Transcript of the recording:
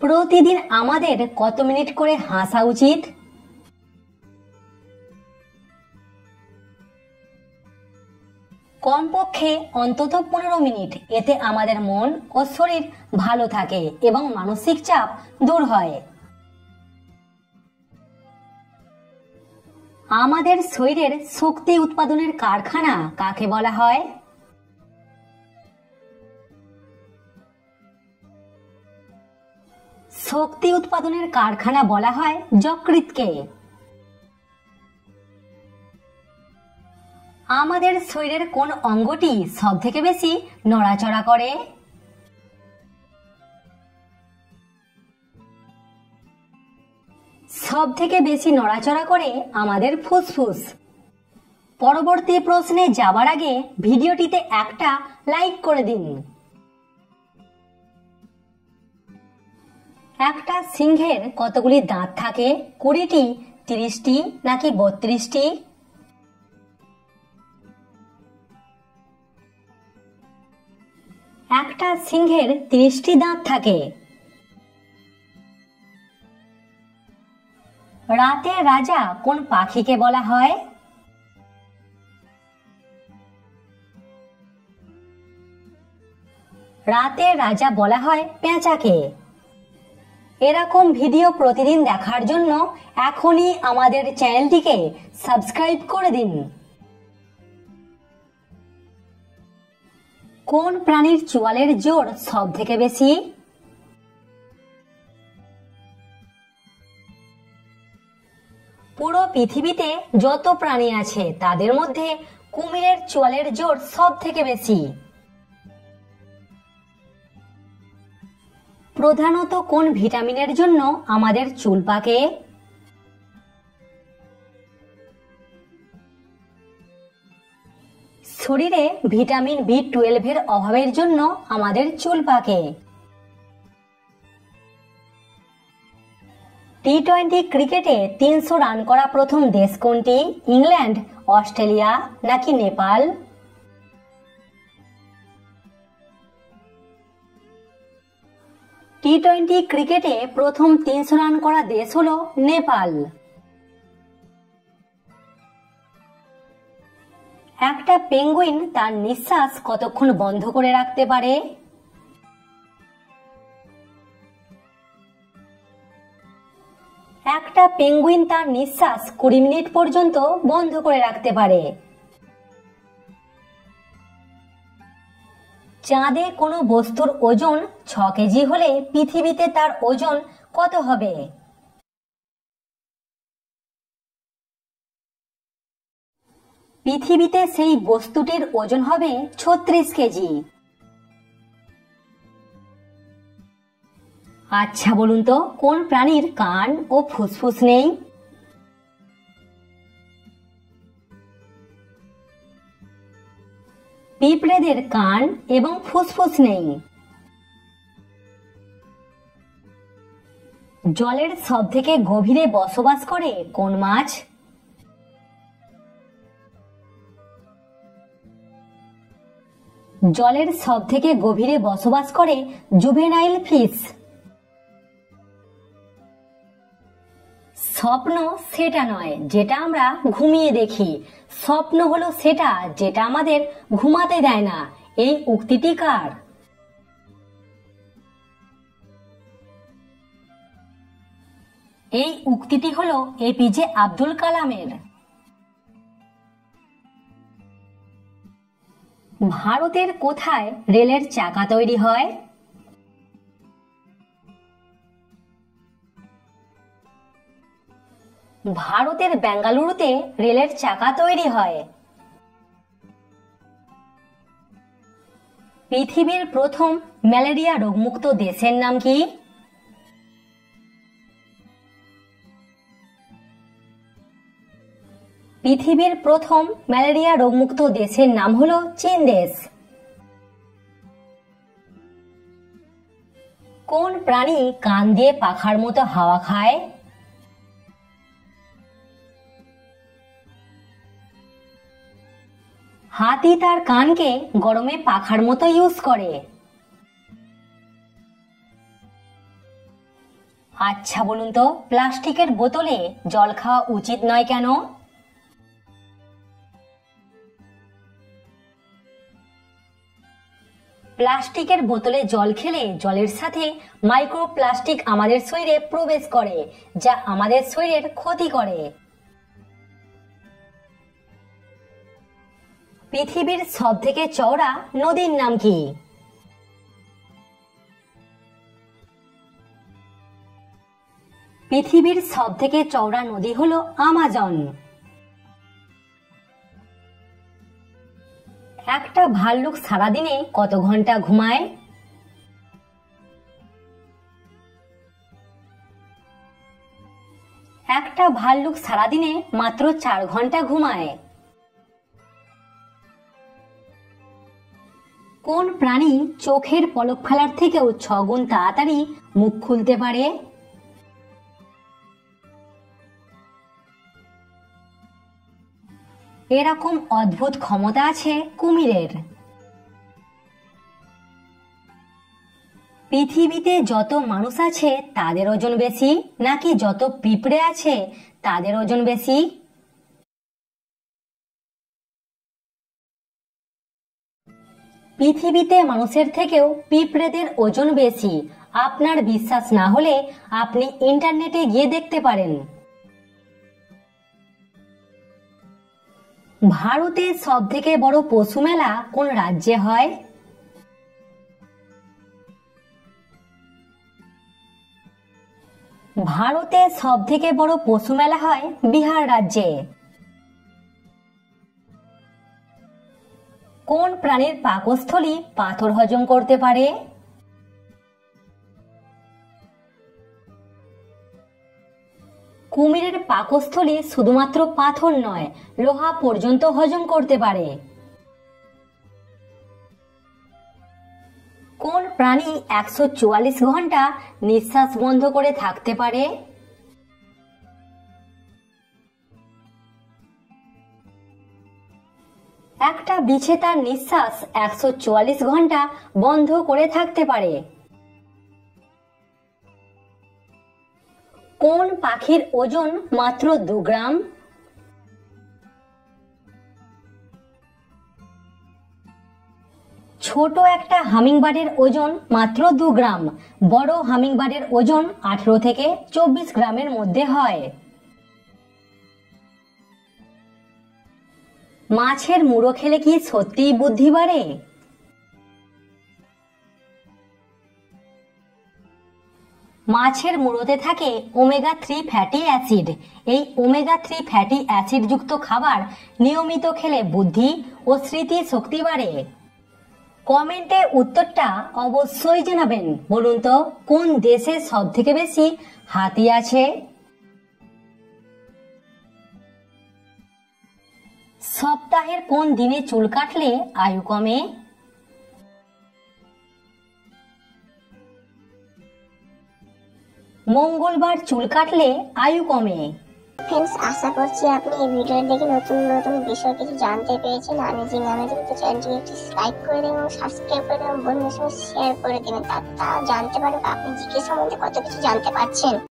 প্রতিদিন আমাদের কত মিনিট করে হাসা উচিত? কমপক্ষে অন্তত 15 মিনিট। এতে আমাদের মন ও শরীর ভালো থাকে এবং মানসিক চাপ দূর হয়। আমাদের শরীরের শক্তি উৎপাদনের কারখানা কাকে বলা হয়? শক্তি উৎপাদনের কারখানা বলা হয় যকৃৎকে। আমাদের শরীরের কোন অঙ্গটি সবথেকে বেশি নড়াচড়া করে? সবথেকে বেশি নড়াচড়া করে আমাদের ফুসফুস। পরবর্তী প্রশ্নে যাবার আগে ভিডিওটিতে একটা লাইক করে দিন। একটা সিংহের কতগুলি দাঁত থাকে? 20টি, 30টি নাকি 32টি? একটা সিংহের 30টি দাঁত থাকে। রাতের রাজা কোন পাখিকে বলা হয়? রাতের রাজা বলা হয় পেঁচাকে। এরকম ভিডিও প্রতিদিন দেখার জন্য এখনই আমাদের চ্যানেলটিকে সাবস্ক্রাইব করে দিন। কোন প্রাণীর চোয়ালের জোর সব থেকে বেশি? পুরো পৃথিবীতে যত প্রাণী আছে তাদের মধ্যে কুমিরের চোয়ালের জোর সব থেকে বেশি। প্রধানত কোন ভিটামিনের জন্য আমাদের চুল পাকে? শরীরে ভিটামিন B12 এর অভাবের জন্য আমাদের চুল পাকে। টি-20 ক্রিকেটে 300 রান করা প্রথম দেশ কোনটি? ইংল্যান্ড, অস্ট্রেলিয়া নাকি নেপাল? টি-20 ক্রিকেটে প্রথম 300 রান করা দেশ হলো নেপাল। একটা পেঙ্গুইন তার নিঃশ্বাস কতক্ষণ বন্ধ করে রাখতে পারে? একটা পেঙ্গুইন তার নিঃশ্বাস 20 মিনিট পর্যন্ত বন্ধ করে রাখতে পারে। চাঁদে কোনো বস্তুর ওজন 6 কেজি হলে পৃথিবীতে তার ওজন কত হবে? পৃথিবীতে সেই বস্তুটির ওজন হবে 36 কেজি। আচ্ছা বলুন তো, কোন প্রাণীর কান ও ফুসফুস নেই? পিঁপড়েদের কান এবং ফুসফুস নেই। জলের সবথেকে গভীরে বসবাস করে কোন মাছ? জলের সবথেকে গভীরে বসবাস করে জুভেনাইল ফিশ। স্বপ্ন সেটা নয় যেটা আমরা ঘুমিয়ে দেখি, স্বপ্ন হলো সেটা যেটা আমাদের ঘুমাতে দেয় না। এই উক্তিটি কার? এই উক্তিটি হলো এপিজে আব্দুল কালামের। ভারতের কোথায় রেলের চাকা তৈরি হয়? ভারতের বেঙ্গালুরুতে রেলের চাকা তৈরি হয়। পৃথিবীর প্রথম ম্যালেরিয়া রোগমুক্ত দেশের নাম কি? পৃথিবীর প্রথম ম্যালেরিয়া রোগমুক্ত দেশের নাম হলো চীন দেশ। কোন প্রাণী কান দিয়ে পাখার মতো হাওয়া খায়? হাতি তার কানকে গরমে পাখার মতো ইউজ করে। আচ্ছা বলুন তো, প্লাস্টিকের বোতলে জল খাওয়া উচিত নয় কেন? প্লাস্টিকের বোতলে জল খেলে জলের সাথে মাইক্রোপ্লাস্টিক আমাদের শরীরে প্রবেশ করে, যা আমাদের শরীরের ক্ষতি করে। পৃথিবীর সবথেকে চওড়া নদীর নাম কি? পৃথিবীর সবথেকে চওড়া নদী হলো আমাজন। একটা ভাল্লুক সারাদিনে কত ঘন্টা ঘুমায়? একটা ভাল্লুক সারাদিনে মাত্র 4 ঘন্টা ঘুমায়। কোন প্রাণী চোখের পলক ফেলার থেকেও 6 গুণ তাড়াতাড়ি মুখ খুলতে পারে? এরকম অদ্ভুত ক্ষমতা আছে কুমিরের। পৃথিবীতে যত মানুষ আছে তাদের ওজন বেশি, নাকি যত পিঁপড়ে আছে তাদের ওজন বেশি? পৃথিবীতে মানুষের থেকেও পিঁপড়েদের ওজন বেশি। আপনার বিশ্বাস না হলে আপনি ইন্টারনেটে গিয়ে দেখতে পারেন। ভারতের সবথেকে বড় পশু মেলা কোন রাজ্যে হয়? ভারতের সবথেকে বড় পশু মেলা হয় বিহার রাজ্যে। কোন প্রাণীর পাকস্থলী পাথর হজম করতে পারে? কুমিরের পাকস্থলী শুধুমাত্র পাথর নয়, লোহা পর্যন্ত হজম করতে পারে। কোন প্রাণী 144 ঘন্টা নিঃশ্বাস বন্ধ করে থাকতে পারে? একটা বিছে তার নিঃশ্বাস 144 ঘন্টা বন্ধ করে থাকতে পারে। কোন পাখির ওজন মাত্র 2 গ্রাম? ছোট একটা হামিংবার্ডের ওজন মাত্র 2 গ্রাম। বড় হামিংবার্ডের ওজন 18 থেকে 24 গ্রামের মধ্যে হয়। মাছের মুড়ো খেলে কি সত্যিই বুদ্ধি বাড়ে? মাছের মুড়োতে থাকে ওমেগা 3 ফ্যাটি অ্যাসিড। এই ওমেগা 3 ফ্যাটি অ্যাসিড যুক্ত খাবার নিয়মিত খেলে বুদ্ধি ও স্মৃতি শক্তি বাড়ে। কমেন্টে উত্তরটা অবশ্যই জানাবেন। বলুন তো, কোন দেশে সবথেকে বেশি হাতি আছে? সপ্তাহের কোন দিনে চুল কাটলে আয়ু কমে? মঙ্গলবার চুল কাটলে আয়ু কমে। ফ্রেন্ডস, আশা করছি আপনি এই ভিডিও দেখে নতুন নতুন বিষয় কিছু জানতে পেরেছেন। অ্যামেজিং তো চ্যানেলটিকে একটি লাইক করে দেবেন এবং সাবস্ক্রাইব করে দেবেন, বন্ধুদের সঙ্গে শেয়ার করে দেবেন, তারা জানতে পারবে আপনি জিকে সম্বন্ধে কত কিছু জানতে পারছেন।